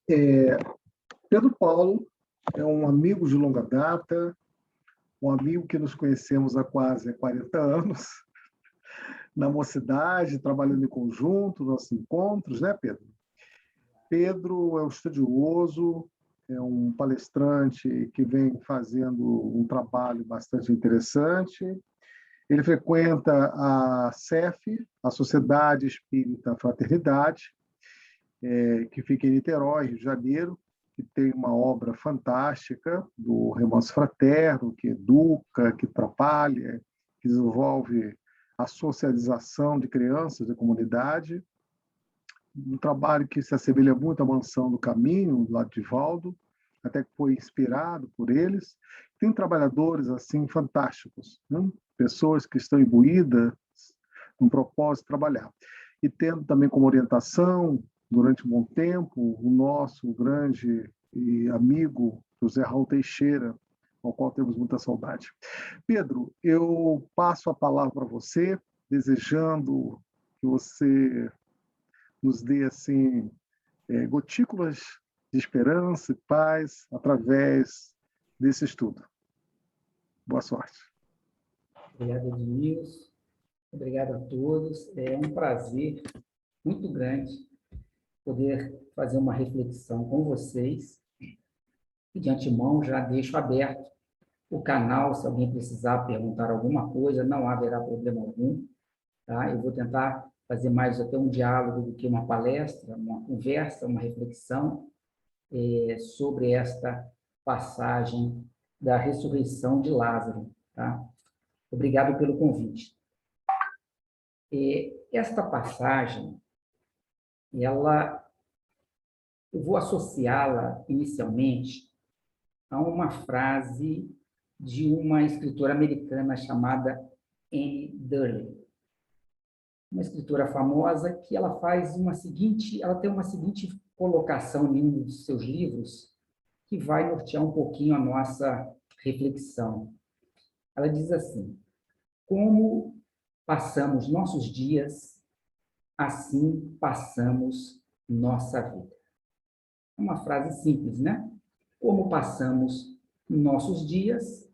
Pedro Paulo é um amigo de longa data, um amigo que nos conhecemos há quase 40 anos, na mocidade, trabalhando em conjunto, nossos encontros, né, Pedro? Pedro é um estudioso, é um palestrante que vem fazendo um trabalho bastante interessante. Ele frequenta a CEF, a Sociedade Espírita Fraternidade, que fica em Niterói, Rio de Janeiro, que tem uma obra fantástica do Remanso Fraterno, que educa, que trabalha, que desenvolve a socialização de crianças da comunidade, um trabalho que se assemelha muito à Mansão do Caminho, lá de Valdo, até que foi inspirado por eles. Tem trabalhadores assim fantásticos, né? Pessoas que estão imbuídas no propósito de trabalhar. E tendo também como orientação, durante um bom tempo, o nosso grande amigo José Raul Teixeira, ao qual temos muita saudade. Pedro, eu passo a palavra para você, desejando que você nos dê assim, gotículas de esperança e paz através desse estudo. Boa sorte. Obrigado, Edmilson. Obrigado a todos. É um prazer muito grande poder fazer uma reflexão com vocês. E, de antemão, já deixo aberto o canal, se alguém precisar perguntar alguma coisa, não haverá problema algum. Tá? Eu vou tentar fazer mais até um diálogo do que uma palestra, uma conversa, uma reflexão sobre esta passagem da ressurreição de Lázaro. Tá? Obrigado pelo convite. Esta passagem, eu vou associá-la inicialmente a uma frase de uma escritora americana chamada Anne Durley. Uma escritora famosa que ela tem uma seguinte colocação em um dos seus livros que vai nortear um pouquinho a nossa reflexão. Ela diz assim: como passamos nossos dias, assim passamos nossa vida. É uma frase simples, né? Como passamos nossos dias,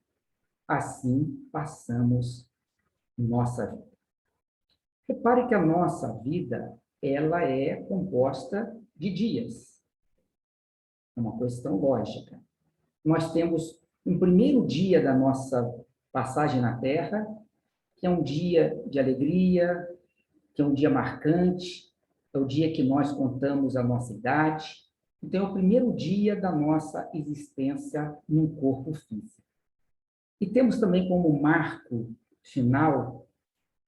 assim passamos nossa vida. Repare que a nossa vida, ela é composta de dias. É uma questão lógica. Nós temos um primeiro dia da nossa passagem na Terra, que é um dia de alegria, que é um dia marcante, é o dia que nós contamos a nossa idade. Então, é o primeiro dia da nossa existência num corpo físico. E temos também como marco final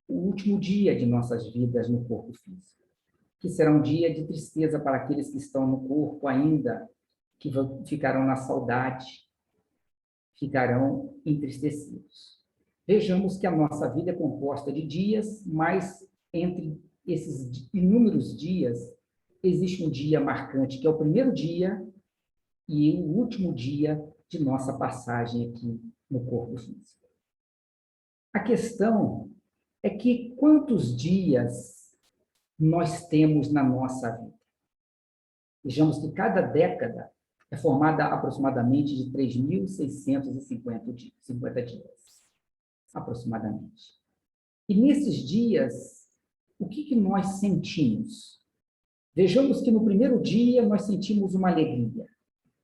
o último dia de nossas vidas no corpo físico, que será um dia de tristeza para aqueles que estão no corpo ainda, que ficarão na saudade, ficarão entristecidos. Vejamos que a nossa vida é composta de dias, mas entre esses inúmeros dias, existe um dia marcante, que é o primeiro dia e o último dia de nossa passagem aqui no corpo físico. A questão é que quantos dias nós temos na nossa vida? Vejamos que cada década é formada aproximadamente de 3.650 dias, aproximadamente. E nesses dias, o que nós sentimos? Vejamos que no primeiro dia nós sentimos uma alegria.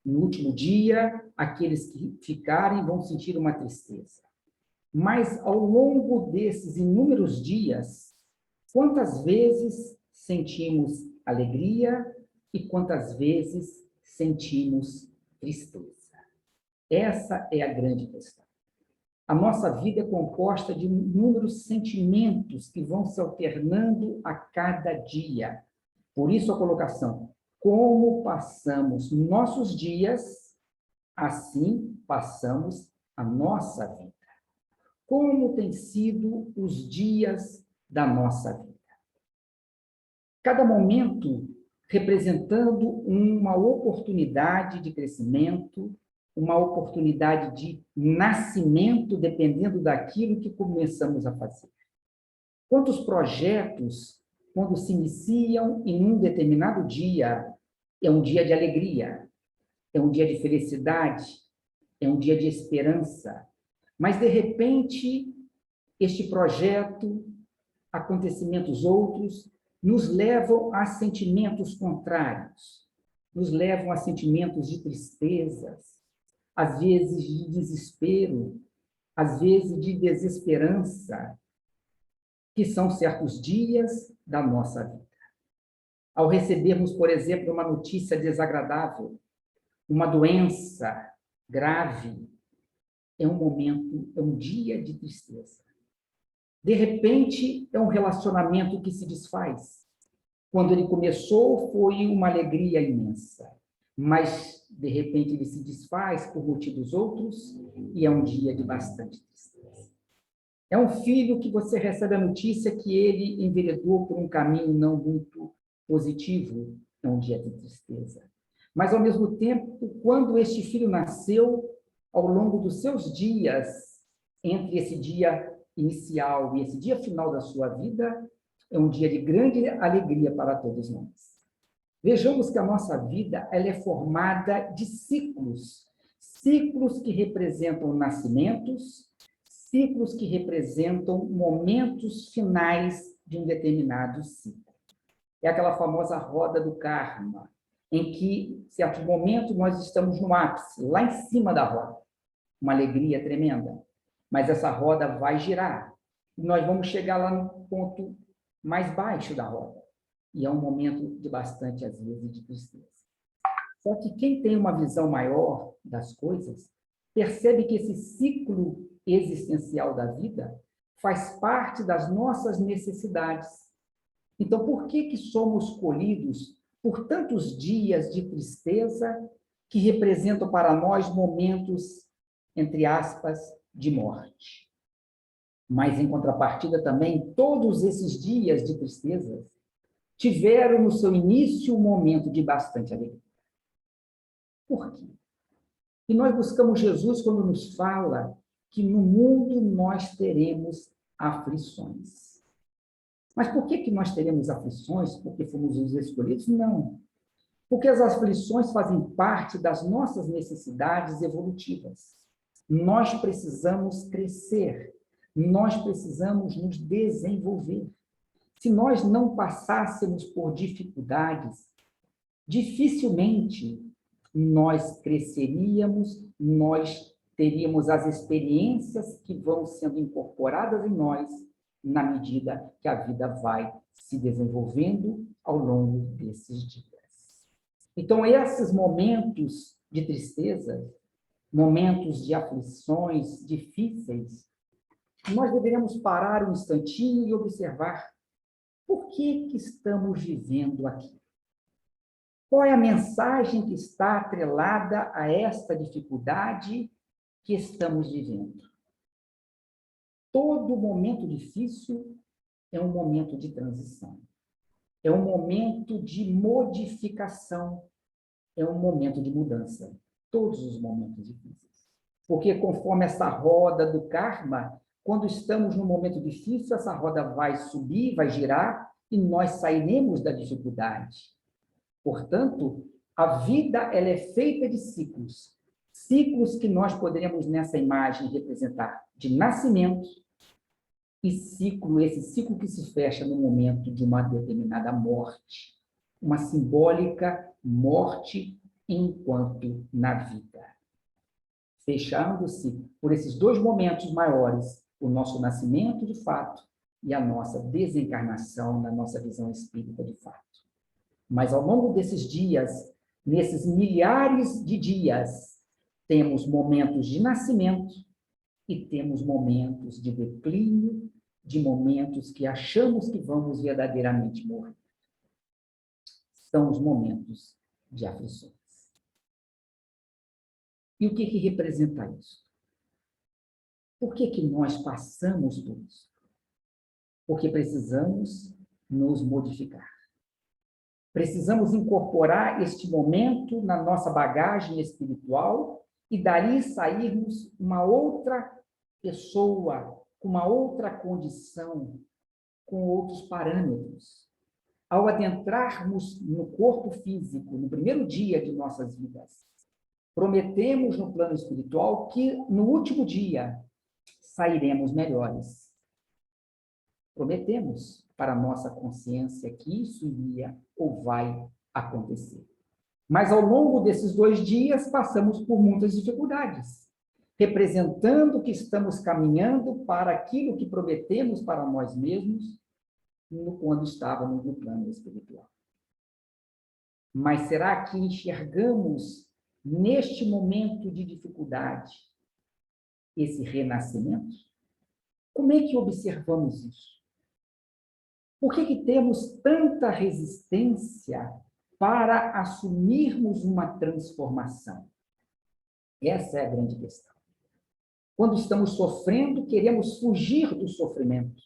No último dia, aqueles que ficarem vão sentir uma tristeza. Mas, ao longo desses inúmeros dias, quantas vezes sentimos alegria e quantas vezes sentimos tristeza? Essa é a grande questão. A nossa vida é composta de inúmeros sentimentos que vão se alternando a cada dia. Por isso a colocação: como passamos nossos dias, assim passamos a nossa vida. Como têm sido os dias da nossa vida? Cada momento representando uma oportunidade de crescimento, uma oportunidade de nascimento, dependendo daquilo que começamos a fazer. Quantos projetos, quando se iniciam em um determinado dia, É um dia de alegria, é um dia de felicidade, é um dia de esperança. Mas, de repente, este projeto, acontecimentos outros, nos levam a sentimentos contrários, nos levam a sentimentos de tristezas, às vezes de desespero, às vezes de desesperança, que são certos dias da nossa vida. Ao recebermos, por exemplo, uma notícia desagradável, uma doença grave, é um momento, é um dia de tristeza. De repente, é um relacionamento que se desfaz. Quando ele começou, foi uma alegria imensa. Mas, de repente, ele se desfaz por motivos outros e é um dia de bastante tristeza. É um filho que você recebe a notícia que ele enveredou por um caminho não muito positivo. É um dia de tristeza. Mas, ao mesmo tempo, quando este filho nasceu, ao longo dos seus dias, entre esse dia inicial e esse dia final da sua vida, é um dia de grande alegria para todos nós. Vejamos que a nossa vida ela é formada de ciclos, ciclos que representam nascimentos, ciclos que representam momentos finais de um determinado ciclo. É aquela famosa roda do karma, em que, em certo momento, nós estamos no ápice, lá em cima da roda, uma alegria tremenda. Mas essa roda vai girar. E nós vamos chegar lá no ponto mais baixo da roda. E é um momento de bastante, às vezes, de tristeza. Só que quem tem uma visão maior das coisas, percebe que esse ciclo existencial da vida faz parte das nossas necessidades. Então, por que somos colhidos por tantos dias de tristeza que representam para nós momentos, entre aspas, de morte? Mas, em contrapartida também, todos esses dias de tristeza tiveram no seu início um momento de bastante alegria. Por quê? E nós buscamos Jesus quando nos fala que no mundo nós teremos aflições. Mas por que nós teremos aflições? Porque fomos os escolhidos? Não. Porque as aflições fazem parte das nossas necessidades evolutivas. Nós precisamos crescer. Nós precisamos nos desenvolver. Se nós não passássemos por dificuldades, dificilmente nós cresceríamos, nós teríamos as experiências que vão sendo incorporadas em nós na medida que a vida vai se desenvolvendo ao longo desses dias. Então, esses momentos de tristeza, momentos de aflições difíceis, nós deveríamos parar um instantinho e observar por que estamos vivendo aqui. Qual é a mensagem que está atrelada a esta dificuldade que estamos vivendo? Todo momento difícil é um momento de transição. É um momento de modificação. É um momento de mudança. Todos os momentos difíceis. Porque conforme essa roda do karma, quando estamos num momento difícil, essa roda vai subir, vai girar, e nós sairemos da dificuldade. Portanto, a vida ela é feita de ciclos. Ciclos que nós poderemos, nessa imagem, representar de nascimento e esse ciclo que se fecha no momento de uma determinada morte. Uma simbólica morte enquanto na vida. Fechando-se por esses dois momentos maiores, o nosso nascimento de fato e a nossa desencarnação na nossa visão espírita de fato. Mas ao longo desses dias, nesses milhares de dias, temos momentos de nascimento e temos momentos de declínio, de momentos que achamos que vamos verdadeiramente morrer. São os momentos de aflições. E o que representa isso? Por que nós passamos por isso? Porque precisamos nos modificar. Precisamos incorporar este momento na nossa bagagem espiritual e dali sairmos uma outra pessoa, com uma outra condição, com outros parâmetros. ao adentrarmos no corpo físico, no primeiro dia de nossas vidas, prometemos no plano espiritual que no último dia sairemos melhores. Prometemos para a nossa consciência que isso iria ou vai acontecer. Mas ao longo desses 2 dias passamos por muitas dificuldades, representando que estamos caminhando para aquilo que prometemos para nós mesmos quando estávamos no plano espiritual. Mas será que enxergamos, neste momento de dificuldade, esse renascimento? Como é que observamos isso? Por que temos tanta resistência para assumirmos uma transformação? Essa é a grande questão. Quando estamos sofrendo, queremos fugir do sofrimento,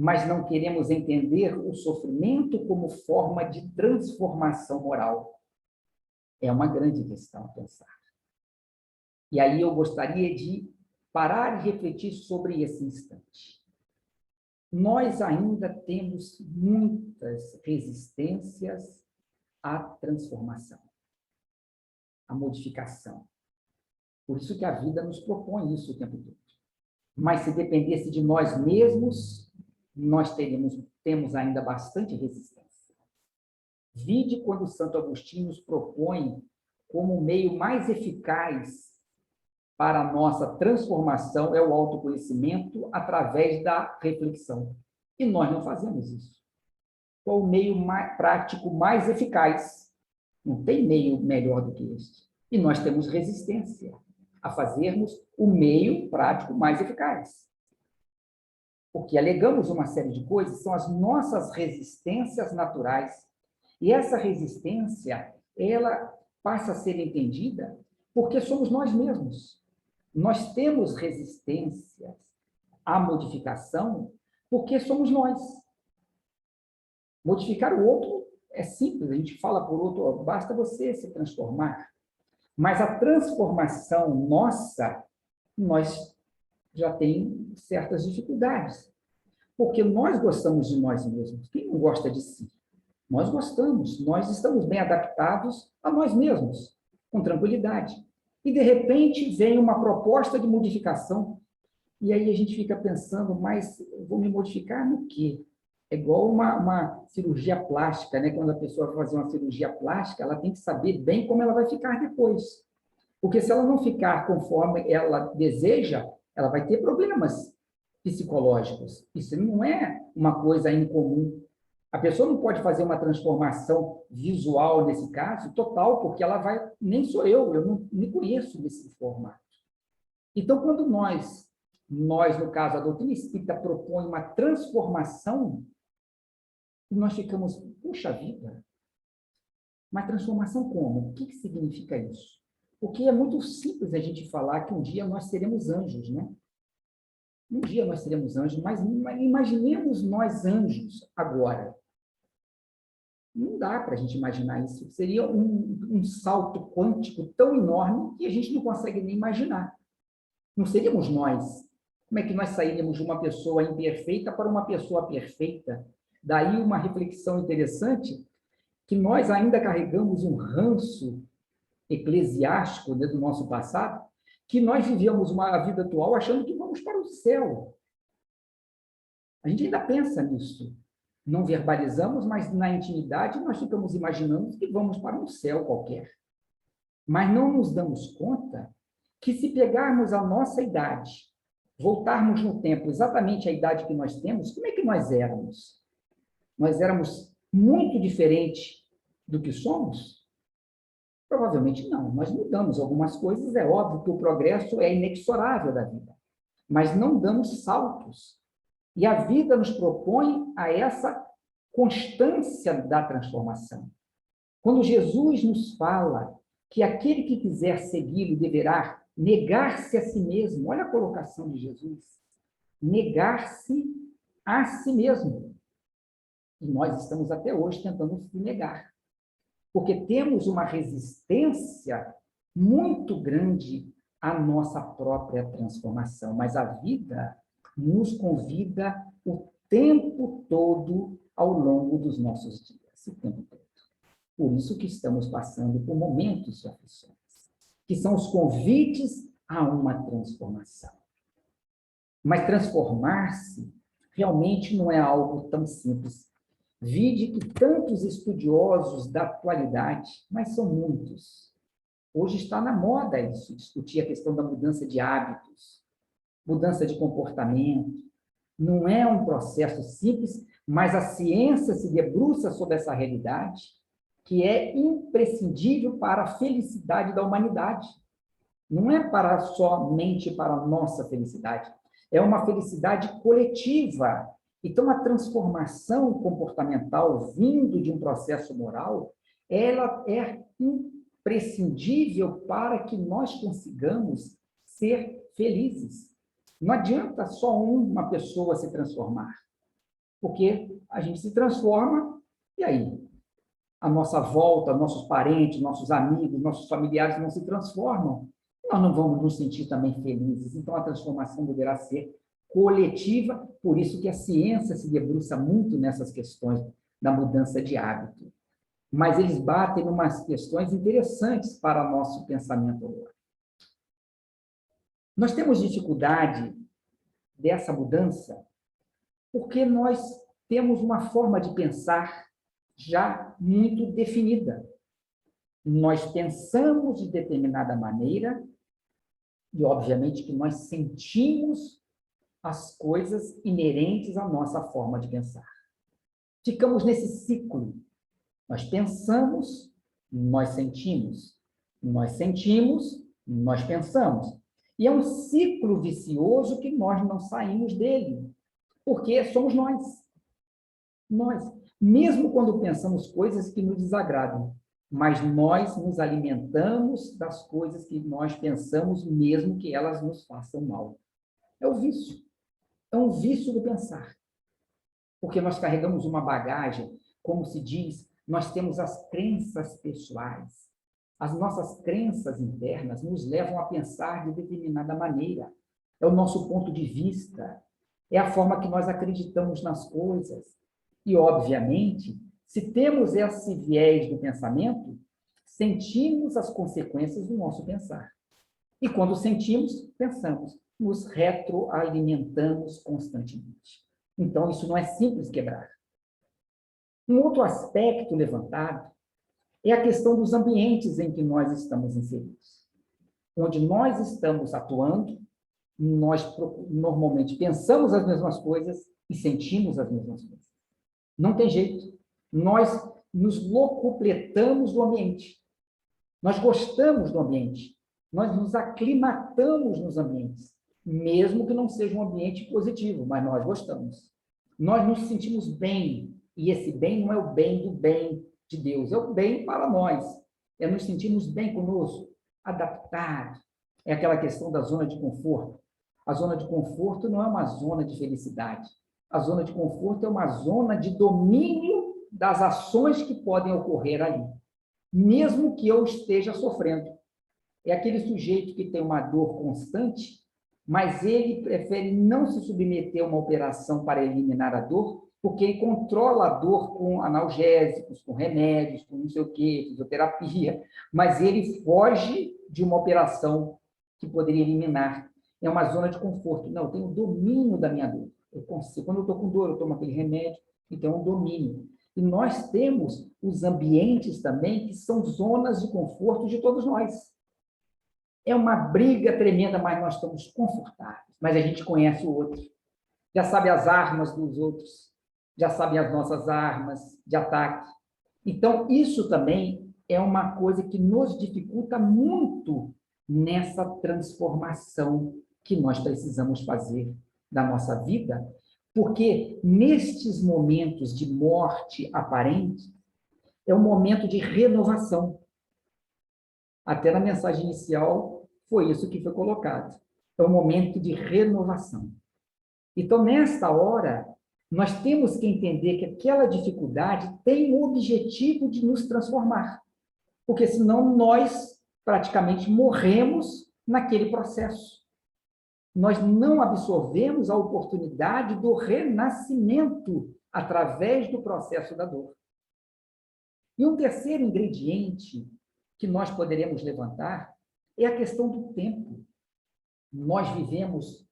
mas não queremos entender o sofrimento como forma de transformação moral. É uma grande questão a pensar. E aí eu gostaria de parar e refletir sobre esse instante. Nós ainda temos muitas resistências à transformação, à modificação. Por isso que a vida nos propõe isso o tempo todo. Mas se dependesse de nós mesmos, nós temos ainda bastante resistência. Vide quando Santo Agostinho nos propõe como meio mais eficaz para a nossa transformação é o autoconhecimento através da reflexão. E nós não fazemos isso. Qual o meio prático mais eficaz? Não tem meio melhor do que este. E nós temos resistência a fazermos o meio prático mais eficaz. Porque alegamos uma série de coisas, são as nossas resistências naturais. E essa resistência, ela passa a ser entendida porque somos nós mesmos. Nós temos resistências à modificação porque somos nós. Modificar o outro é simples, a gente fala por outro, basta você se transformar. Mas a transformação nossa, nós já tem certas dificuldades. Porque nós gostamos de nós mesmos. Quem não gosta de si? Nós gostamos, nós estamos bem adaptados a nós mesmos, com tranquilidade. E, de repente, vem uma proposta de modificação, e aí a gente fica pensando, mas eu vou me modificar no quê? É igual uma cirurgia plástica, né? Quando a pessoa vai fazer uma cirurgia plástica, ela tem que saber bem como ela vai ficar depois. Porque se ela não ficar conforme ela deseja, ela vai ter problemas psicológicos. Isso não é uma coisa incomum. A pessoa não pode fazer uma transformação visual, nesse caso, total, porque ela vai... Nem sou eu não me conheço desse formato. Então, quando nós, no caso, a doutrina espírita propõe uma transformação, nós ficamos, puxa vida, mas transformação como? O que significa isso? Porque é muito simples a gente falar que um dia nós seremos anjos, né? Um dia nós seremos anjos, mas imaginemos nós anjos agora. Não dá para a gente imaginar isso. Seria um salto quântico tão enorme que a gente não consegue nem imaginar. Não seríamos nós. Como é que nós sairíamos de uma pessoa imperfeita para uma pessoa perfeita? Daí uma reflexão interessante, que nós ainda carregamos um ranço eclesiástico, né, do nosso passado, que nós vivíamos uma vida atual achando que vamos para o céu. A gente ainda pensa nisso. Não verbalizamos, mas na intimidade nós ficamos imaginando que vamos para um céu qualquer. Mas não nos damos conta que se pegarmos a nossa idade, voltarmos no tempo exatamente a idade que nós temos, como é que nós éramos? Nós éramos muito diferente do que somos? Provavelmente não. Nós mudamos algumas coisas, é óbvio que o progresso é inexorável da vida, mas não damos saltos. E a vida nos propõe a essa constância da transformação. Quando Jesus nos fala que aquele que quiser segui-lo deverá negar-se a si mesmo, olha a colocação de Jesus, negar-se a si mesmo. E nós estamos até hoje tentando se negar, porque temos uma resistência muito grande à nossa própria transformação, mas a vida nos convida o tempo todo ao longo dos nossos dias, o tempo todo. Por isso que estamos passando por momentos de aflições, que são os convites a uma transformação. Mas transformar-se realmente não é algo tão simples. Vide que tantos estudiosos da atualidade, mas são muitos. Hoje está na moda isso, discutir a questão da mudança de hábitos, mudança de comportamento. Não é um processo simples, mas a ciência se debruça sobre essa realidade, que é imprescindível para a felicidade da humanidade. Não é somente para a nossa felicidade, é uma felicidade coletiva. Então, a transformação comportamental vindo de um processo moral, ela é imprescindível para que nós consigamos ser felizes. Não adianta só uma pessoa se transformar, porque a gente se transforma e aí? A nossa volta, nossos parentes, nossos amigos, nossos familiares não se transformam. Nós não vamos nos sentir também felizes. Então, a transformação deverá ser coletiva, por isso que a ciência se debruça muito nessas questões da mudança de hábito. Mas eles batem em umas questões interessantes para o nosso pensamento agora. Nós temos dificuldade dessa mudança porque nós temos uma forma de pensar já muito definida. Nós pensamos de determinada maneira e, obviamente, que nós sentimos as coisas inerentes à nossa forma de pensar. Ficamos nesse ciclo. Nós pensamos, nós sentimos. Nós sentimos, nós pensamos. E é um ciclo vicioso que nós não saímos dele, porque somos nós. Nós. Mesmo quando pensamos coisas que nos desagradam, mas nós nos alimentamos das coisas que nós pensamos, mesmo que elas nos façam mal. É o vício. É um vício do pensar. Porque nós carregamos uma bagagem, como se diz, nós temos as crenças pessoais. As nossas crenças internas nos levam a pensar de determinada maneira. É o nosso ponto de vista, é a forma que nós acreditamos nas coisas. E, obviamente, se temos esse viés do pensamento, sentimos as consequências do nosso pensar. E quando sentimos, pensamos, nos retroalimentamos constantemente. Então, isso não é simples quebrar. Um outro aspecto levantado é a questão dos ambientes em que nós estamos inseridos. Onde nós estamos atuando, nós normalmente pensamos as mesmas coisas e sentimos as mesmas coisas. Não tem jeito. Nós nos locupletamos do ambiente. Nós gostamos do ambiente. Nós nos aclimatamos nos ambientes, mesmo que não seja um ambiente positivo, mas nós gostamos. Nós nos sentimos bem, e esse bem não é o bem do bem de Deus, é o bem para nós. É nos sentirmos bem conosco, adaptados. É aquela questão da zona de conforto. A zona de conforto não é uma zona de felicidade. A zona de conforto é uma zona de domínio das ações que podem ocorrer ali, mesmo que eu esteja sofrendo. É aquele sujeito que tem uma dor constante, mas ele prefere não se submeter a uma operação para eliminar a dor, porque ele controla a dor com analgésicos, com remédios, com não sei o quê, fisioterapia, mas ele foge de uma operação que poderia eliminar. É uma zona de conforto. Não, eu tenho domínio da minha dor. Eu consigo. Quando eu estou com dor, eu tomo aquele remédio, então é um domínio. E nós temos os ambientes também, que são zonas de conforto de todos nós. É uma briga tremenda, mas nós estamos confortáveis. Mas a gente conhece o outro. Já sabe as armas dos outros. Já sabe as nossas armas de ataque. Então, isso também é uma coisa que nos dificulta muito nessa transformação que nós precisamos fazer da nossa vida, porque nestes momentos de morte aparente, é um momento de renovação. Até na mensagem inicial, foi isso que foi colocado. É um momento de renovação. Então, nesta hora, nós temos que entender que aquela dificuldade tem o objetivo de nos transformar. Porque senão nós praticamente morremos naquele processo. Nós não absorvemos a oportunidade do renascimento através do processo da dor. E um terceiro ingrediente que nós poderemos levantar é a questão do tempo. Nós vivemos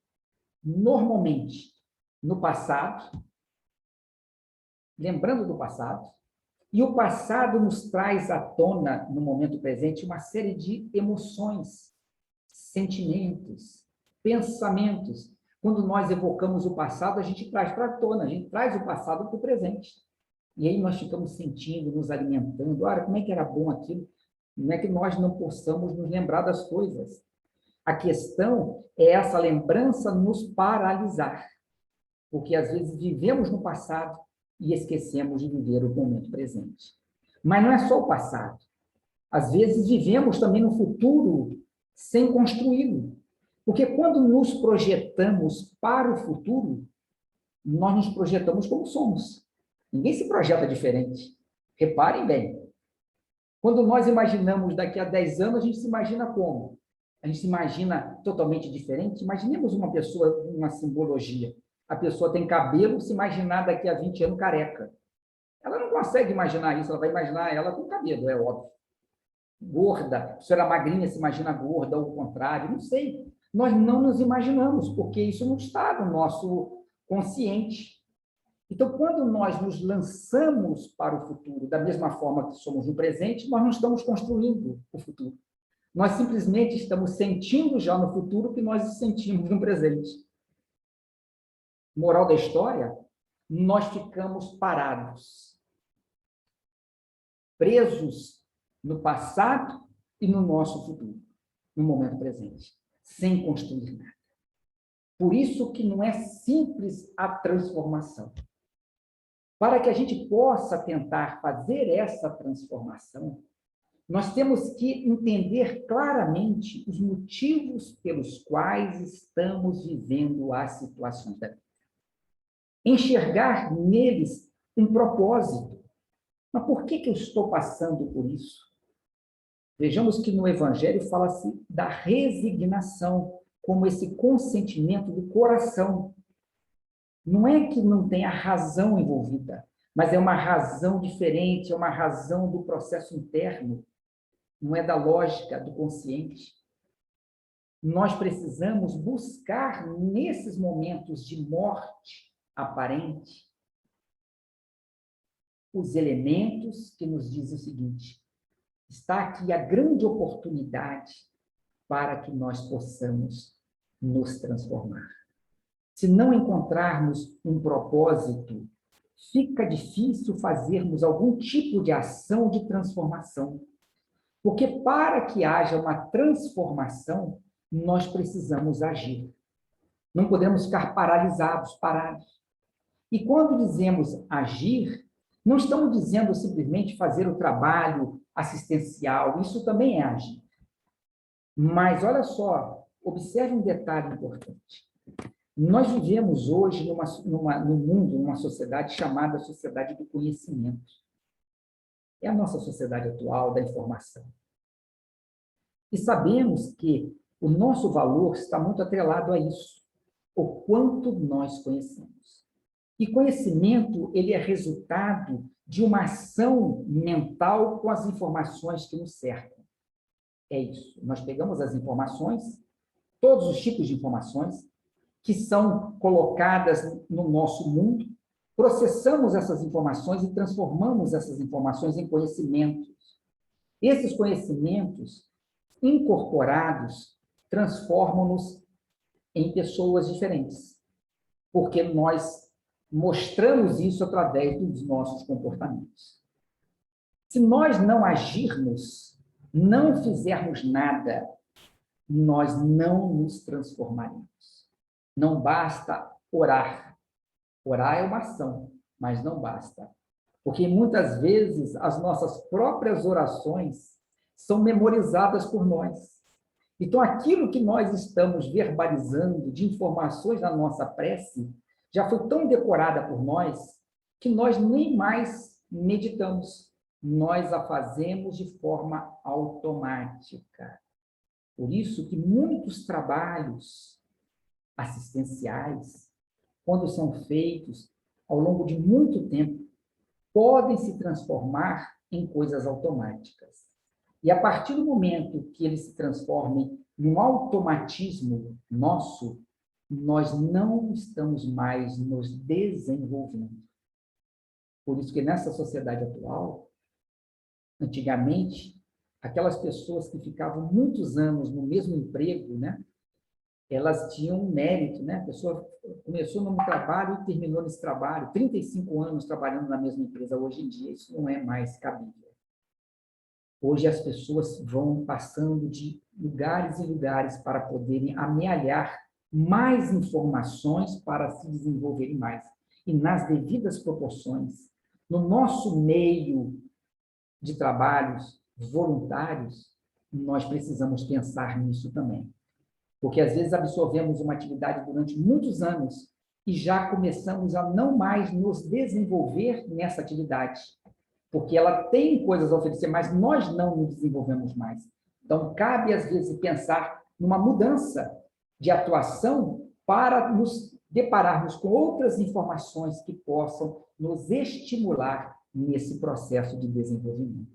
normalmente no passado, lembrando do passado, e o passado nos traz à tona, no momento presente, uma série de emoções, sentimentos, pensamentos. Quando nós evocamos o passado, a gente traz para a tona, a gente traz o passado para o presente. E aí nós ficamos sentindo, nos alimentando. Olha, como é que era bom aquilo? Não é que nós não possamos nos lembrar das coisas. A questão é essa lembrança nos paralisar. Porque às vezes vivemos no passado e esquecemos de viver o momento presente. Mas não é só o passado. Às vezes vivemos também no futuro sem construí-lo. Porque quando nos projetamos para o futuro, nós nos projetamos como somos. Ninguém se projeta diferente. Reparem bem. Quando nós imaginamos daqui a 10 anos, a gente se imagina como? A gente se imagina totalmente diferente. Imaginemos uma pessoa, uma simbologia. A pessoa tem cabelo, se imaginar daqui a 20 anos careca. Ela não consegue imaginar isso, ela vai imaginar ela com cabelo, é óbvio. Gorda, a pessoa era magrinha, se imagina gorda, ou o contrário, não sei. Nós não nos imaginamos, porque isso não está no nosso consciente. Então, quando nós nos lançamos para o futuro, da mesma forma que somos no presente, nós não estamos construindo o futuro. Nós simplesmente estamos sentindo já no futuro o que nós sentimos no presente. Moral da história, nós ficamos parados, presos no passado e no nosso futuro, no momento presente, sem construir nada. Por isso que não é simples a transformação. Para que a gente possa tentar fazer essa transformação, nós temos que entender claramente os motivos pelos quais estamos vivendo as situações da vida. Enxergar neles um propósito. Mas por que eu estou passando por isso? Vejamos que no Evangelho fala-se da resignação, como esse consentimento do coração. Não é que não tenha razão envolvida, mas é uma razão diferente, é uma razão do processo interno, não é da lógica do consciente. Nós precisamos buscar, nesses momentos de morte aparente, os elementos que nos dizem o seguinte: está aqui a grande oportunidade para que nós possamos nos transformar. Se não encontrarmos um propósito, fica difícil fazermos algum tipo de ação de transformação. Porque para que haja uma transformação, nós precisamos agir. Não podemos ficar paralisados, parados. E quando dizemos agir, não estamos dizendo simplesmente fazer o trabalho assistencial, isso também é agir. Mas olha só, observe um detalhe importante. Nós vivemos hoje no mundo, numa sociedade chamada sociedade do conhecimento. É a nossa sociedade atual da informação. E sabemos que o nosso valor está muito atrelado a isso, o quanto nós conhecemos. E conhecimento, ele é resultado de uma ação mental com as informações que nos cercam. É isso. Nós pegamos as informações, todos os tipos de informações, que são colocadas no nosso mundo, processamos essas informações e transformamos essas informações em conhecimentos. Esses conhecimentos incorporados transformam-nos em pessoas diferentes, porque nós mostramos isso através dos nossos comportamentos. Se nós não agirmos, não fizermos nada, nós não nos transformaremos. Não basta orar. Orar é uma ação, mas não basta. Porque muitas vezes as nossas próprias orações são memorizadas por nós. Então, aquilo que nós estamos verbalizando de informações na nossa prece já foi tão decorada por nós que nós nem mais meditamos. Nós a fazemos de forma automática. Por isso que muitos trabalhos assistenciais, quando são feitos, ao longo de muito tempo, podem se transformar em coisas automáticas. E a partir do momento que eles se transformem num automatismo nosso, nós não estamos mais nos desenvolvendo. Por isso que nessa sociedade atual, antigamente, aquelas pessoas que ficavam muitos anos no mesmo emprego, né, elas tinham um mérito, né? A pessoa começou num trabalho e terminou nesse trabalho, 35 anos trabalhando na mesma empresa. Hoje em dia, isso não é mais cabível. Hoje as pessoas vão passando de lugares em lugares para poderem amealhar mais informações para se desenvolverem mais. E nas devidas proporções, no nosso meio de trabalhos voluntários, nós precisamos pensar nisso também. Porque às vezes absorvemos uma atividade durante muitos anos e já começamos a não mais nos desenvolver nessa atividade. Porque ela tem coisas a oferecer, mas nós não nos desenvolvemos mais. Então, cabe, às vezes, pensar numa mudança de atuação para nos depararmos com outras informações que possam nos estimular nesse processo de desenvolvimento.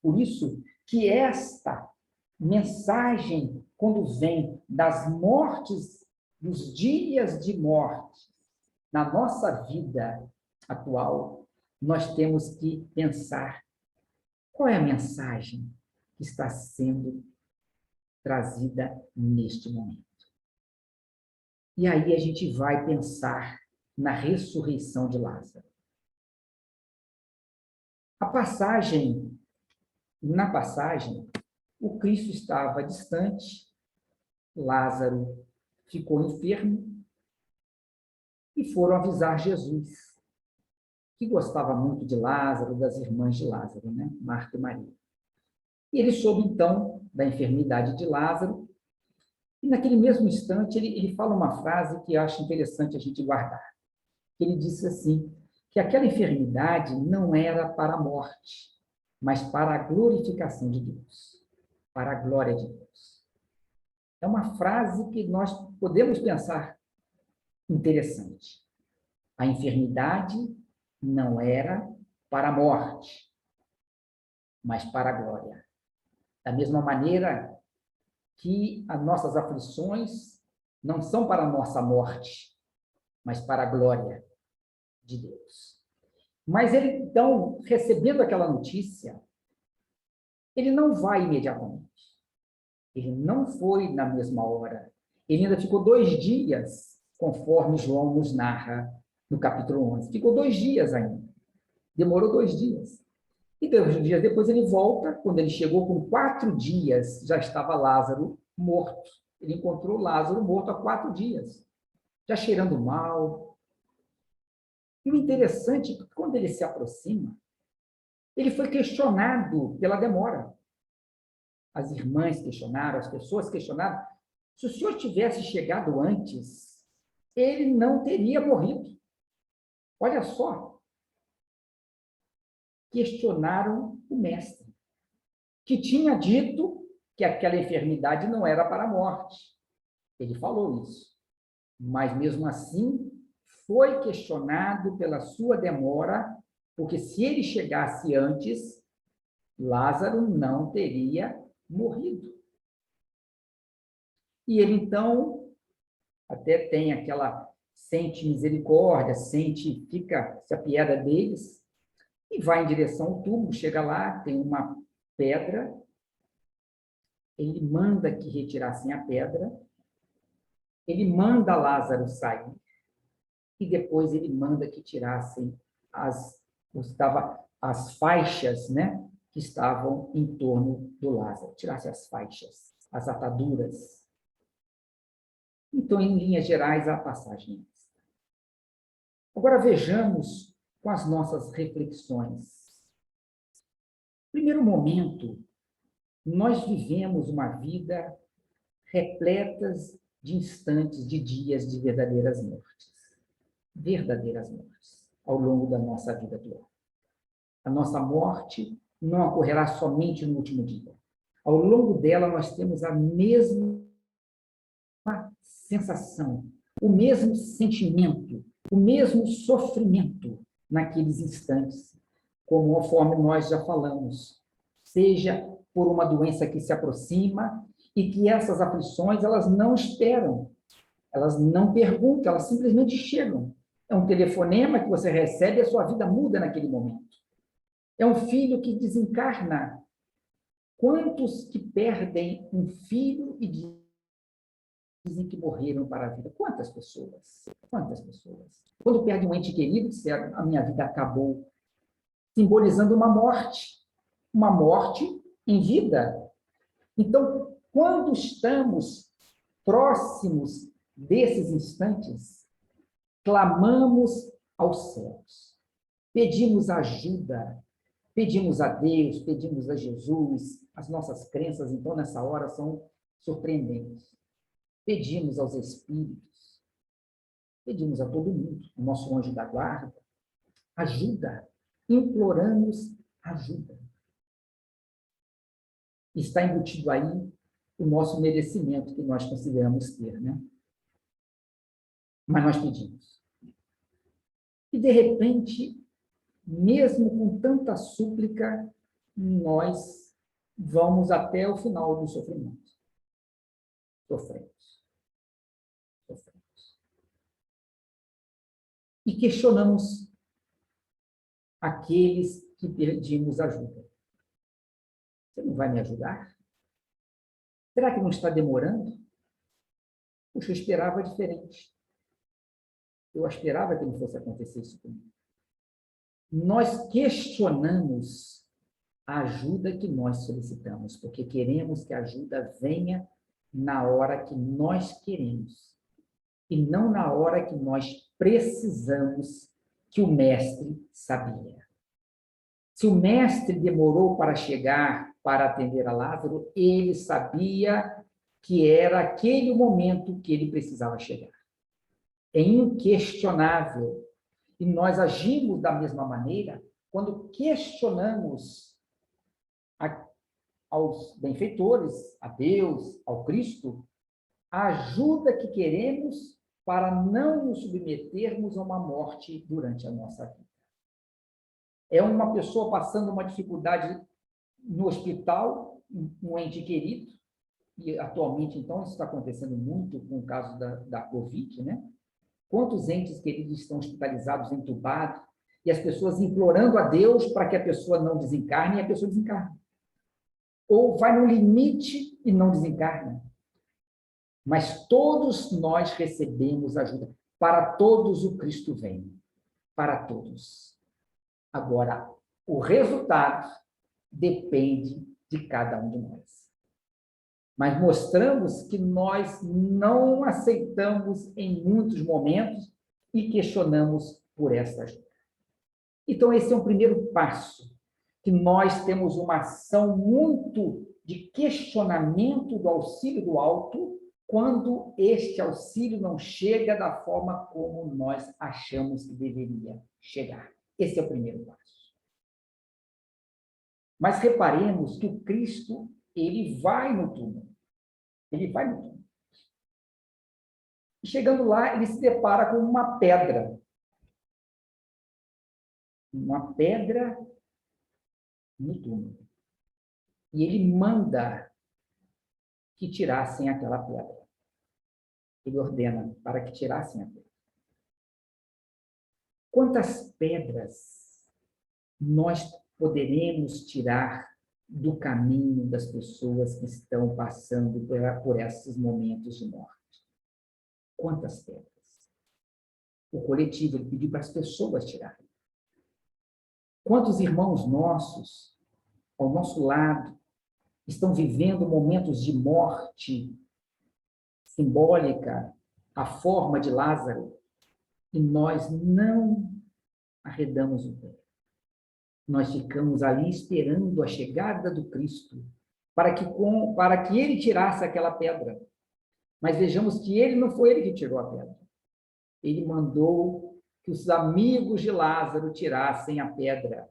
Por isso que esta mensagem, quando vem das mortes, dos dias de morte, na nossa vida atual, nós temos que pensar qual é a mensagem que está sendo trazida neste momento. E aí a gente vai pensar na ressurreição de Lázaro. Na passagem, o Cristo estava distante, Lázaro ficou enfermo e foram avisar Jesus, que gostava muito de Lázaro, das irmãs de Lázaro, né? Marta e Maria. E ele soube, então, da enfermidade de Lázaro, e naquele mesmo instante ele fala uma frase que eu acho interessante a gente guardar. Ele disse assim, que aquela enfermidade não era para a morte, mas para a glorificação de Deus, para a glória de Deus. É uma frase que nós podemos pensar interessante. A enfermidade não era para a morte, mas para a glória. Da mesma maneira que as nossas aflições não são para a nossa morte, mas para a glória de Deus. Mas ele, então, recebendo aquela notícia, ele não vai imediatamente. Ele não foi na mesma hora. Ele ainda ficou 2 dias, conforme João nos narra no capítulo 11. Ficou 2 dias ainda. Demorou 2 dias. E 2 dias depois ele volta. Quando ele chegou com 4 dias, já estava Lázaro morto. Ele encontrou Lázaro morto há 4 dias, já cheirando mal. E o interessante é que, quando ele se aproxima, ele foi questionado pela demora. As irmãs questionaram, as pessoas questionaram. Se o senhor tivesse chegado antes, ele não teria morrido. Olha só. Questionaram o mestre, que tinha dito que aquela enfermidade não era para a morte. Ele falou isso. Mas, mesmo assim, foi questionado pela sua demora, porque se ele chegasse antes, Lázaro não teria morrido. E ele, então, até tem aquela, sente misericórdia, fica, se apieda deles, e vai em direção ao túmulo, chega lá, tem uma pedra, ele manda que retirassem a pedra, ele manda Lázaro sair, e depois ele manda que tirassem as faixas, né, que estavam em torno do Lázaro, tirassem as faixas, as ataduras. Então, em linhas gerais, a passagem é essa. Agora vejamos com as nossas reflexões. Primeiro momento, nós vivemos uma vida repleta de instantes, de dias de verdadeiras mortes, ao longo da nossa vida atual. A nossa morte não ocorrerá somente no último dia. Ao longo dela, nós temos a mesma sensação, o mesmo sentimento, o mesmo sofrimento naqueles instantes, conforme nós já falamos, seja por uma doença que se aproxima e que essas aflições, elas não esperam, elas não perguntam, elas simplesmente chegam. É um telefonema que você recebe e a sua vida muda naquele momento. É um filho que desencarna. Quantos que perdem um filho e dizem que morreram para a vida? Quantas pessoas? Quantas pessoas? Quando perde um ente querido, disseram, a minha vida acabou, simbolizando uma morte em vida. Então, quando estamos próximos desses instantes, clamamos aos céus, pedimos ajuda, pedimos a Deus, pedimos a Jesus. As nossas crenças, então, nessa hora, são surpreendentes. Pedimos aos espíritos, pedimos a todo mundo, o nosso anjo da guarda, ajuda, imploramos ajuda. Está embutido aí o nosso merecimento que nós consideramos ter, né? Mas nós pedimos. E, de repente, mesmo com tanta súplica, nós vamos até o final do sofrimento. Sofremos. E questionamos aqueles que pedimos ajuda. Você não vai me ajudar? Será que não está demorando? Puxa, eu esperava diferente. Eu esperava que não fosse acontecer isso comigo. Nós questionamos a ajuda que nós solicitamos, porque queremos que a ajuda venha na hora que nós queremos, e não na hora que nós precisamos, que o mestre sabia. Se o mestre demorou para chegar, para atender a Lázaro, ele sabia que era aquele o momento que ele precisava chegar. É inquestionável. E nós agimos da mesma maneira quando questionamos aos benfeitores, a Deus, ao Cristo, a ajuda que queremos para não nos submetermos a uma morte durante a nossa vida. É uma pessoa passando uma dificuldade no hospital, um ente querido, e atualmente, então, isso está acontecendo muito com o caso da Covid, né? Quantos entes queridos estão hospitalizados, entubados, e as pessoas implorando a Deus para que a pessoa não desencarne, e a pessoa desencarna. Ou vai no limite e não desencarna. Mas todos nós recebemos ajuda. Para todos o Cristo vem. Para todos. Agora, o resultado depende de cada um de nós. Mas mostramos que nós não aceitamos em muitos momentos e questionamos por essa ajuda. Então, esse é um primeiro passo, que nós temos uma ação muito de questionamento do auxílio do alto, quando este auxílio não chega da forma como nós achamos que deveria chegar. Esse é o primeiro passo. Mas reparemos que o Cristo, ele vai no túmulo. Ele vai no túmulo. E chegando lá, ele se depara com uma pedra. Uma pedra no túmulo. E ele manda que tirassem aquela pedra. Ele ordena para que tirassem a pedra. Quantas pedras nós poderemos tirar do caminho das pessoas que estão passando por esses momentos de morte? Quantas pedras? O coletivo, ele pediu para as pessoas tirarem. Quantos irmãos nossos, ao nosso lado, estão vivendo momentos de morte simbólica, a forma de Lázaro, e nós não arredamos o pé. Nós ficamos ali esperando a chegada do Cristo, para que ele tirasse aquela pedra. Mas vejamos que ele não foi ele que tirou a pedra. Ele mandou que os amigos de Lázaro tirassem a pedra.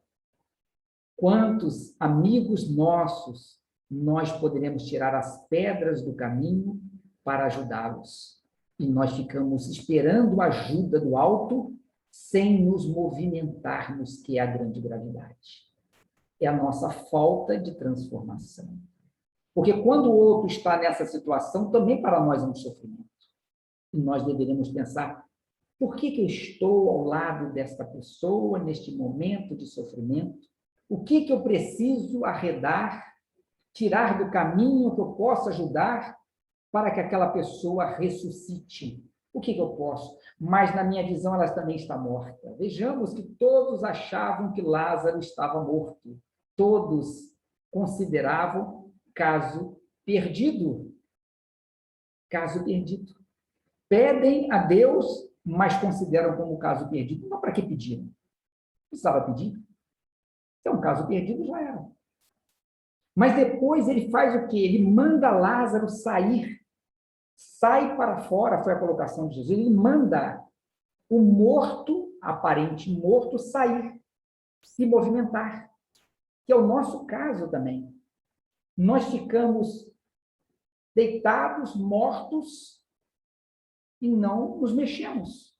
Quantos amigos nossos nós poderemos tirar as pedras do caminho para ajudá-los? E nós ficamos esperando a ajuda do alto sem nos movimentarmos, que é a grande gravidade. É a nossa falta de transformação. Porque quando o outro está nessa situação, também para nós é um sofrimento. E nós deveríamos pensar, por que eu estou ao lado desta pessoa neste momento de sofrimento? O que eu preciso arredar, tirar do caminho que eu possa ajudar para que aquela pessoa ressuscite? O que eu posso? Mas, na minha visão, ela também está morta. Vejamos que todos achavam que Lázaro estava morto. Todos consideravam caso perdido. Caso perdido. Pedem a Deus, mas consideram como caso perdido. Não, para que pediram? Precisava pedir. Se é um caso perdido, já era. Mas depois ele faz o quê? Ele manda Lázaro sair. Sai para fora, foi a colocação de Jesus. Ele manda o morto, aparente morto, sair, se movimentar. Que é o nosso caso também. Nós ficamos deitados, mortos, e não nos mexemos.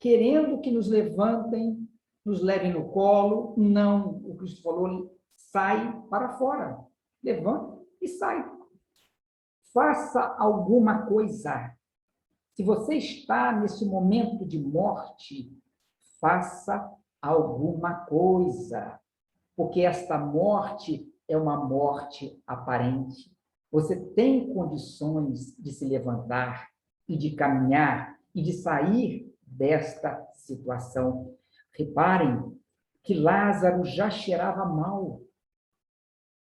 Querendo que nos levantem, nos levem no colo. Não, o Cristo falou, sai para fora. Levanta e sai. Faça alguma coisa. Se você está nesse momento de morte, faça alguma coisa. Porque esta morte é uma morte aparente. Você tem condições de se levantar e de caminhar e de sair desta situação. Reparem que Lázaro já cheirava mal.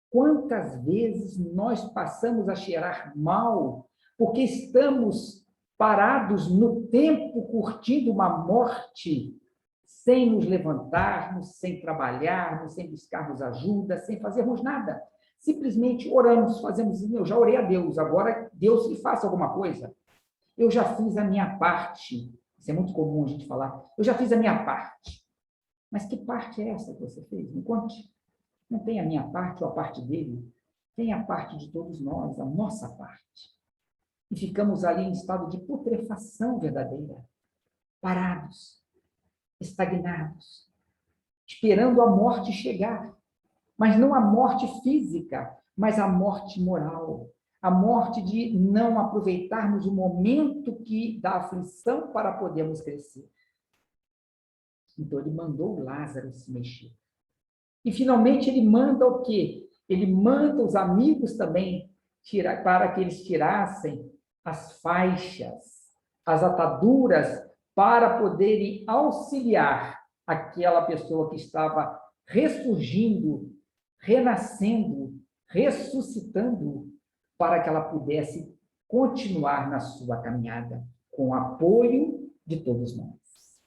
Quantas vezes nós passamos a cheirar mal porque estamos parados no tempo curtindo uma morte sem nos levantarmos, sem trabalharmos, sem buscarmos ajuda, sem fazermos nada. Simplesmente oramos, fazemos, eu já orei a Deus, agora Deus que faça alguma coisa. Eu já fiz a minha parte. Isso é muito comum a gente falar. Eu já fiz a minha parte. Mas que parte é essa que você fez? Me conte. Não tem a minha parte ou a parte dele. Tem a parte de todos nós, a nossa parte. E ficamos ali em estado de putrefação verdadeira. Parados, estagnados, esperando a morte chegar. Mas não a morte física, mas a morte moral. A morte de não aproveitarmos o momento da aflição para podermos crescer. Então, ele mandou Lázaro se mexer. E, finalmente, ele manda o quê? Ele manda os amigos também para que eles tirassem as faixas, as ataduras, para poderem auxiliar aquela pessoa que estava ressurgindo, renascendo, ressuscitando, para que ela pudesse continuar na sua caminhada, com o apoio de todos nós.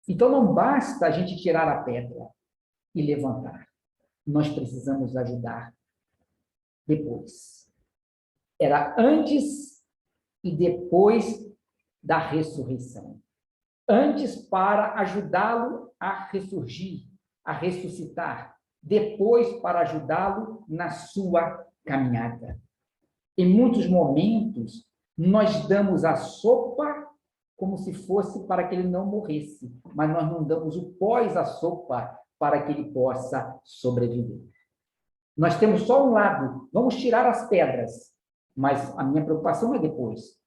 Então, não basta a gente tirar a pedra e levantar. Nós precisamos ajudar depois. Era antes e depois da ressurreição. Antes para ajudá-lo a ressurgir, a ressuscitar. Depois para ajudá-lo na sua caminhada. Em muitos momentos, nós damos a sopa como se fosse para que ele não morresse, mas nós não damos o pós à sopa para que ele possa sobreviver. Nós temos só um lado, vamos tirar as pedras, mas a minha preocupação é depois.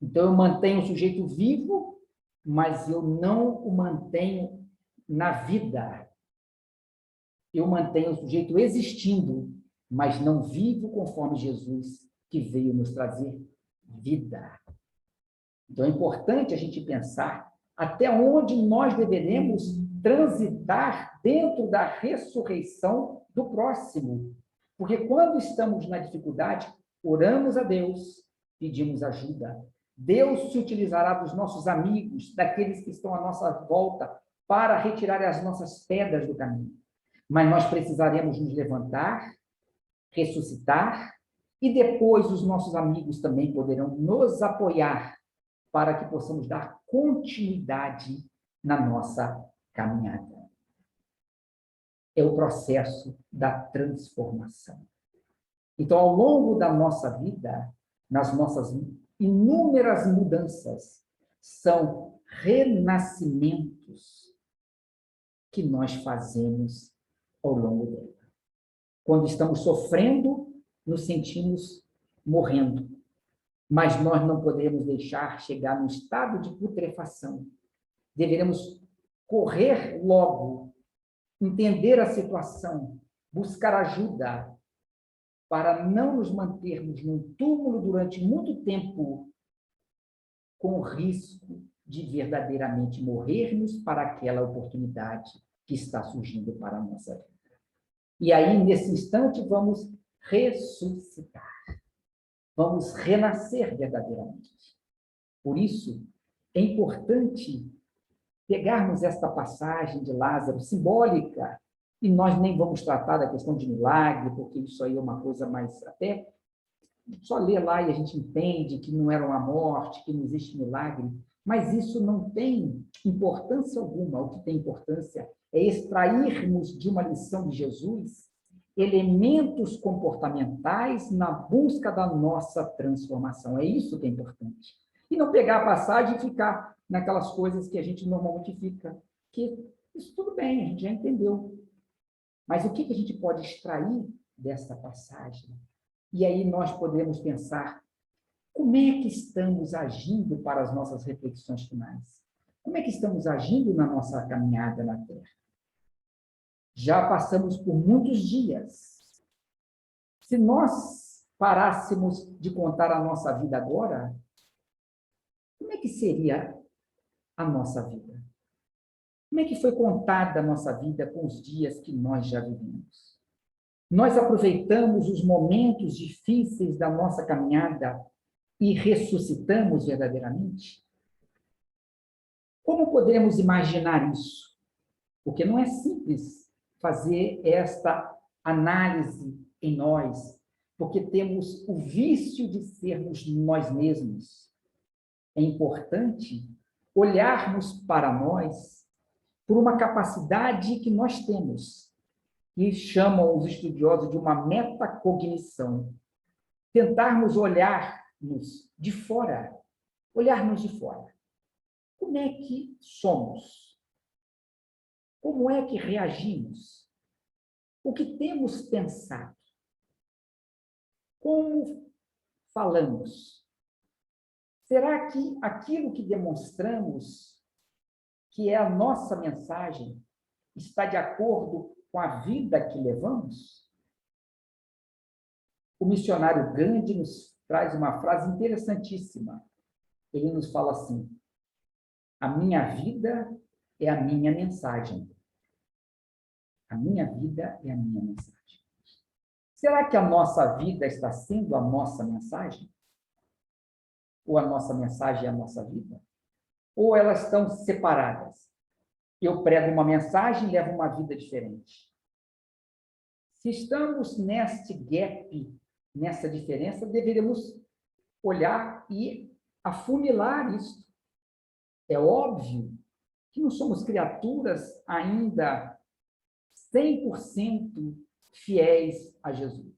Então, eu mantenho o sujeito vivo, mas eu não o mantenho na vida. Eu mantenho o sujeito existindo, mas não vivo conforme Jesus, que veio nos trazer vida. Então, é importante a gente pensar até onde nós deveremos transitar dentro da ressurreição do próximo. Porque quando estamos na dificuldade, oramos a Deus, pedimos ajuda. Deus se utilizará dos nossos amigos, daqueles que estão à nossa volta, para retirar as nossas pedras do caminho. Mas nós precisaremos nos levantar, ressuscitar, e depois os nossos amigos também poderão nos apoiar para que possamos dar continuidade na nossa caminhada. É o processo da transformação. Então, ao longo da nossa vida, nas nossas inúmeras mudanças, são renascimentos que nós fazemos ao longo dela. Quando estamos sofrendo, nos sentimos morrendo. Mas nós não podemos deixar chegar no estado de putrefação. Deveremos correr logo, entender a situação, buscar ajuda, para não nos mantermos num túmulo durante muito tempo, com o risco de verdadeiramente morrermos para aquela oportunidade que está surgindo para a nossa vida. E aí, nesse instante, vamos ressuscitar. Vamos renascer verdadeiramente. Por isso, é importante pegarmos esta passagem de Lázaro, simbólica, e nós nem vamos tratar da questão de milagre, porque isso aí é uma coisa mais até só ler lá e a gente entende que não era uma morte, que não existe milagre, mas isso não tem importância alguma. O que tem importância é extrairmos de uma lição de Jesus elementos comportamentais na busca da nossa transformação. É isso que é importante. E não pegar a passagem e ficar naquelas coisas que a gente normalmente fica, que isso tudo bem, a gente já entendeu. Mas o que a gente pode extrair dessa passagem? E aí nós podemos pensar, como é que estamos agindo para as nossas reflexões finais? Como é que estamos agindo na nossa caminhada na Terra? Já passamos por muitos dias. Se nós parássemos de contar a nossa vida agora, como é que seria a nossa vida? Como é que foi contada a nossa vida com os dias que nós já vivemos? Nós aproveitamos os momentos difíceis da nossa caminhada e ressuscitamos verdadeiramente? Como podemos imaginar isso? Porque não é simples fazer esta análise em nós, porque temos o vício de sermos nós mesmos. É importante olharmos para nós por uma capacidade que nós temos, que chamam os estudiosos de uma metacognição. Tentarmos olhar-nos de fora, olhar-nos de fora. Como é que somos? Como é que reagimos? O que temos pensado? Como falamos? Será que aquilo que demonstramos, que é a nossa mensagem, está de acordo com a vida que levamos? O missionário Gandhi nos traz uma frase interessantíssima. Ele nos fala assim: a minha vida é a minha mensagem. A minha vida é a minha mensagem. Será que a nossa vida está sendo a nossa mensagem? Ou a nossa mensagem é a nossa vida? Ou elas estão separadas? Eu prego uma mensagem e levo uma vida diferente. Se estamos neste gap, nessa diferença, deveríamos olhar e afunilar isso. É óbvio que não somos criaturas ainda 100% fiéis a Jesus.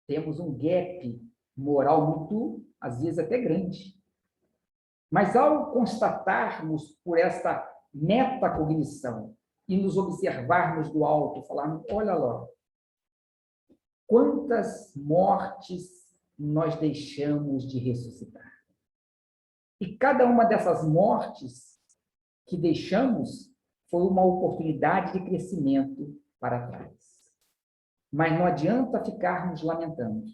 Temos um gap moral muito, às vezes, até grande. Mas ao constatarmos por esta metacognição e nos observarmos do alto, falarmos, olha lá, quantas mortes nós deixamos de ressuscitar. E cada uma dessas mortes que deixamos foi uma oportunidade de crescimento para trás. Mas não adianta ficarmos lamentando.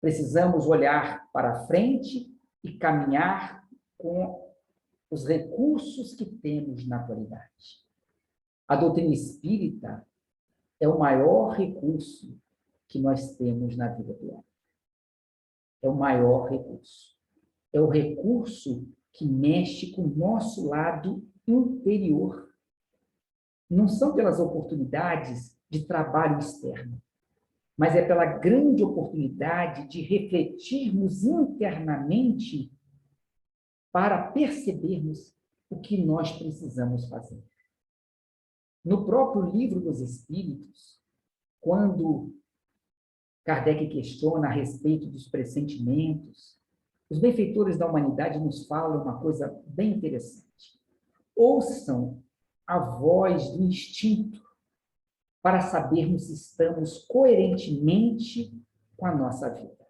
Precisamos olhar para frente e caminhar com os recursos que temos na atualidade. A doutrina espírita é o maior recurso que nós temos na vida atual. É o maior recurso. É o recurso que mexe com o nosso lado interior. Não são pelas oportunidades de trabalho externo, mas é pela grande oportunidade de refletirmos internamente para percebermos o que nós precisamos fazer. No próprio Livro dos Espíritos, quando Kardec questiona a respeito dos pressentimentos, Os benfeitores da humanidade nos falam uma coisa bem interessante. Ouçam a voz do instinto para sabermos se estamos coerentemente com a nossa vida.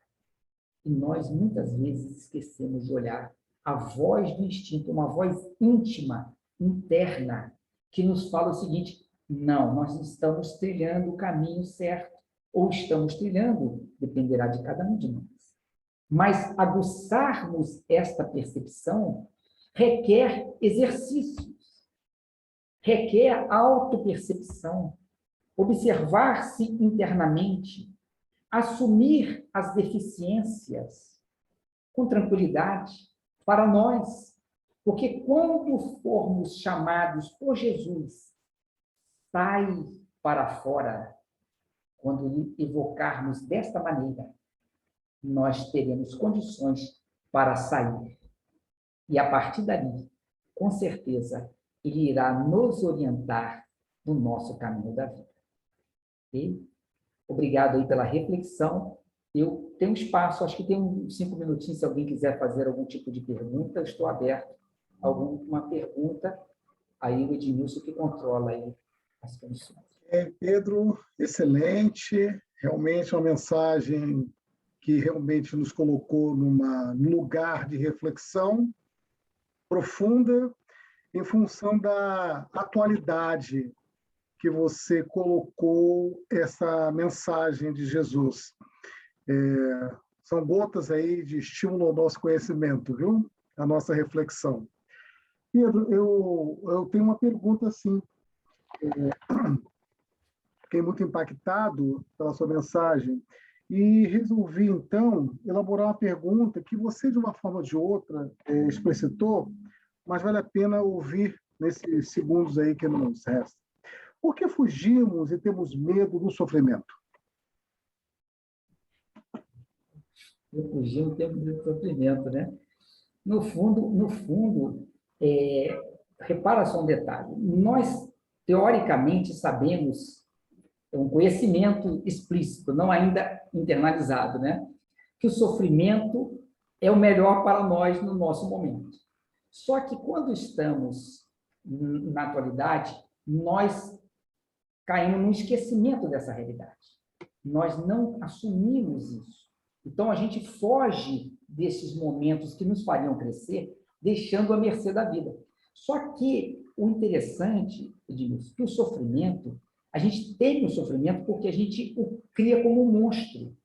E nós, muitas vezes, esquecemos de olhar a voz do instinto, uma voz íntima, interna, que nos fala o seguinte: não, nós estamos trilhando o caminho certo, ou estamos trilhando, dependerá de cada um de nós. Mas aguçarmos esta percepção requer exercícios, requer autopercepção, observar-se internamente, assumir as deficiências com tranquilidade para nós, porque quando formos chamados por Jesus, sai para fora, quando evocarmos desta maneira, nós teremos condições para sair. E a partir dali, com certeza, ele irá nos orientar no nosso caminho da vida. Ok? Obrigado aí pela reflexão. Eu tenho espaço, acho que tem uns 5 minutinhos, se alguém quiser fazer algum tipo de pergunta, eu estou aberto a alguma pergunta. Aí o Edmilson que controla aí as condições. Pedro, excelente. Realmente uma mensagem que realmente nos colocou num lugar de reflexão profunda em função da atualidade que você colocou essa mensagem de Jesus. São gotas aí de estímulo ao nosso conhecimento, viu? A nossa reflexão. Pedro, eu tenho uma pergunta assim. Fiquei muito impactado pela sua mensagem e resolvi, então, elaborar uma pergunta que você, de uma forma ou de outra, explicitou, mas vale a pena ouvir nesses segundos aí que nos restam. Por que fugimos e temos medo do sofrimento? Fugir o tempo do sofrimento, né? No fundo, repara só um detalhe. Nós, teoricamente, sabemos, é um conhecimento explícito, não ainda internalizado, né? Que o sofrimento é o melhor para nós no nosso momento. Só que quando estamos na atualidade, nós caímos no esquecimento dessa realidade. Nós não assumimos isso. Então, a gente foge desses momentos que nos fariam crescer, deixando à mercê da vida. Só que o interessante, Edmilson, que o sofrimento, a gente tem o sofrimento porque a gente o cria como um monstro.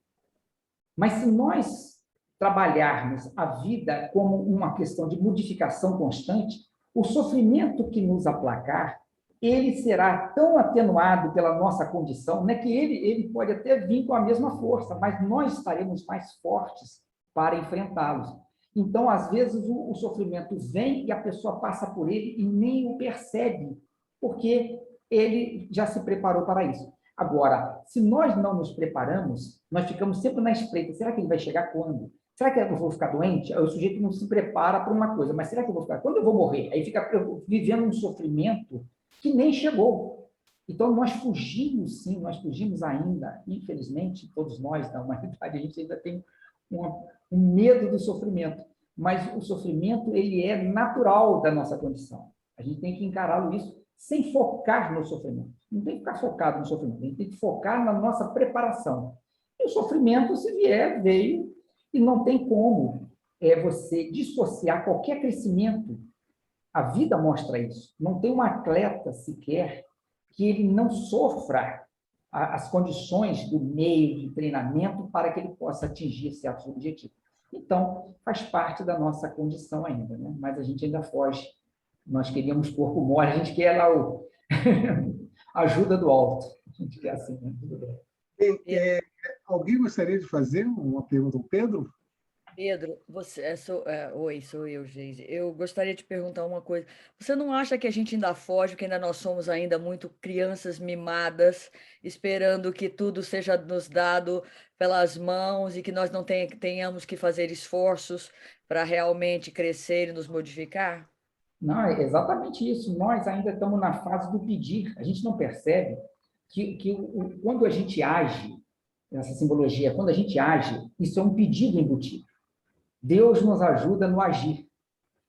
Mas se nós trabalharmos a vida como uma questão de modificação constante, o sofrimento que nos aplacar, ele será tão atenuado pela nossa condição, né, que ele pode até vir com a mesma força, mas nós estaremos mais fortes para enfrentá-los. Então, às vezes, o sofrimento vem e a pessoa passa por ele e nem o percebe, porque ele já se preparou para isso. Agora, se nós não nos preparamos, nós ficamos sempre na espreita. Será que ele vai chegar quando? Será que eu vou ficar doente? O sujeito não se prepara para uma coisa, mas será que eu vou ficar? Quando eu vou morrer? Aí fica vivendo um sofrimento que nem chegou. Então, nós fugimos, sim, nós fugimos ainda, infelizmente, todos nós da humanidade, a gente ainda tem um medo do sofrimento, mas o sofrimento, ele é natural da nossa condição. A gente tem que encará-lo isso sem focar no sofrimento. Não tem que ficar focado no sofrimento, a gente tem que focar na nossa preparação. E o sofrimento, se vier, veio, e não tem como você dissociar qualquer crescimento. A vida mostra isso. Não tem um atleta sequer que ele não sofra as condições do meio de treinamento para que ele possa atingir certos objetivos. Então, faz parte da nossa condição ainda, né? Mas a gente ainda foge. Nós queríamos corpo mole, a gente quer lá a ajuda do alto. A gente quer assim, né? Tudo bem. Alguém gostaria de fazer uma pergunta ao Pedro? Pedro, oi, sou eu, Geise. Eu gostaria de perguntar uma coisa. Você não acha que a gente ainda foge, que ainda nós somos ainda muito crianças mimadas, esperando que tudo seja nos dado pelas mãos e que nós não tenhamos que fazer esforços para realmente crescer e nos modificar? Não, é exatamente isso. Nós ainda estamos na fase do pedir. A gente não percebe que quando a gente age, essa simbologia, quando a gente age, isso é um pedido embutido. Deus nos ajuda no agir.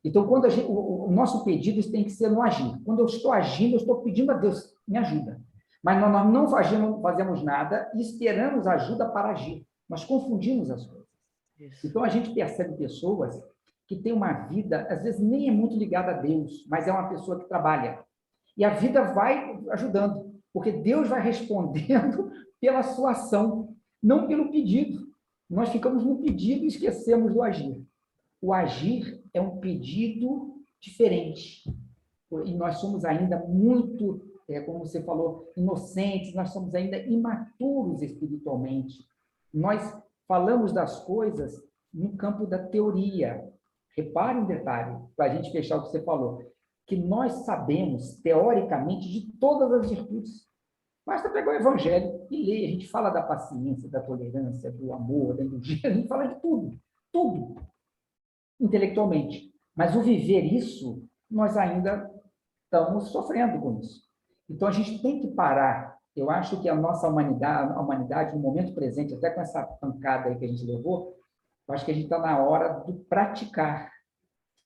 Então, quando o nosso pedido tem que ser no agir. Quando eu estou agindo, eu estou pedindo a Deus, me ajuda. Mas nós não fazemos nada e esperamos ajuda para agir. Nós confundimos as coisas. Isso. Então, a gente percebe pessoas que têm uma vida, às vezes nem é muito ligada a Deus, mas é uma pessoa que trabalha. E a vida vai ajudando, porque Deus vai respondendo pela sua ação, não pelo pedido. Nós ficamos no pedido e esquecemos do agir. O agir é um pedido diferente. E nós somos ainda muito, como você falou, inocentes, nós somos ainda imaturos espiritualmente. Nós falamos das coisas no campo da teoria. Repare um detalhe, para a gente fechar o que você falou, que nós sabemos, teoricamente, de todas as virtudes. Basta pegar o Evangelho e ler. A gente fala da paciência, da tolerância, do amor, da indulgência, a gente fala de tudo, tudo, intelectualmente. Mas o viver isso, nós ainda estamos sofrendo com isso. Então, a gente tem que parar. Eu acho que a nossa humanidade, no momento presente, até com essa pancada aí que a gente levou, eu acho que a gente está na hora do praticar.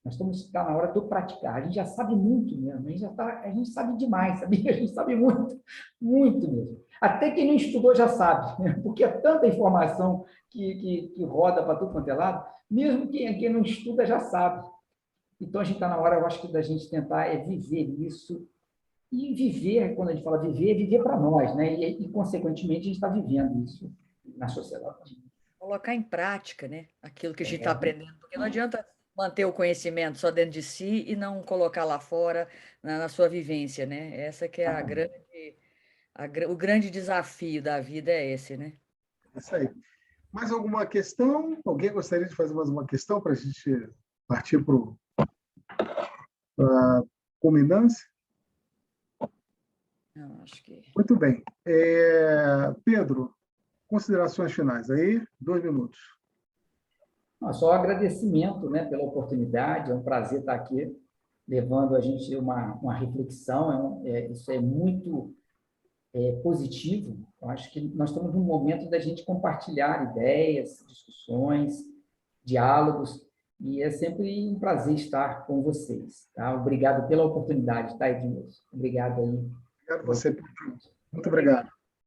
Está na hora do praticar. A gente já sabe muito mesmo, a gente sabe demais, sabia? A gente sabe muito, muito mesmo. Até quem não estudou já sabe, né? Porque é tanta informação que roda para tudo quanto é lado, mesmo quem não estuda já sabe. Então, a gente está na hora, eu acho que da gente tentar viver isso. E viver, quando a gente fala viver, é viver para nós, né? E, consequentemente, a gente está vivendo isso na sociedade. Colocar em prática, né? Aquilo que a gente está aprendendo, porque não adianta manter o conhecimento só dentro de si e não colocar lá fora na sua vivência, né? Essa que é o grande desafio da vida é esse, né? Isso aí. Mais alguma questão? Alguém gostaria de fazer mais uma questão para a gente partir para a culminância? Não, acho que... Muito bem. Pedro, considerações finais aí, 2 minutos. Só agradecimento, né, pela oportunidade, é um prazer estar aqui, levando a gente uma reflexão, isso é muito positivo. Eu acho que nós estamos num momento da gente compartilhar ideias, discussões, diálogos, e é sempre um prazer estar com vocês. Tá? Obrigado pela oportunidade, tá, Edmilson? Obrigado aí. Obrigado a você, Pedro. Muito obrigado.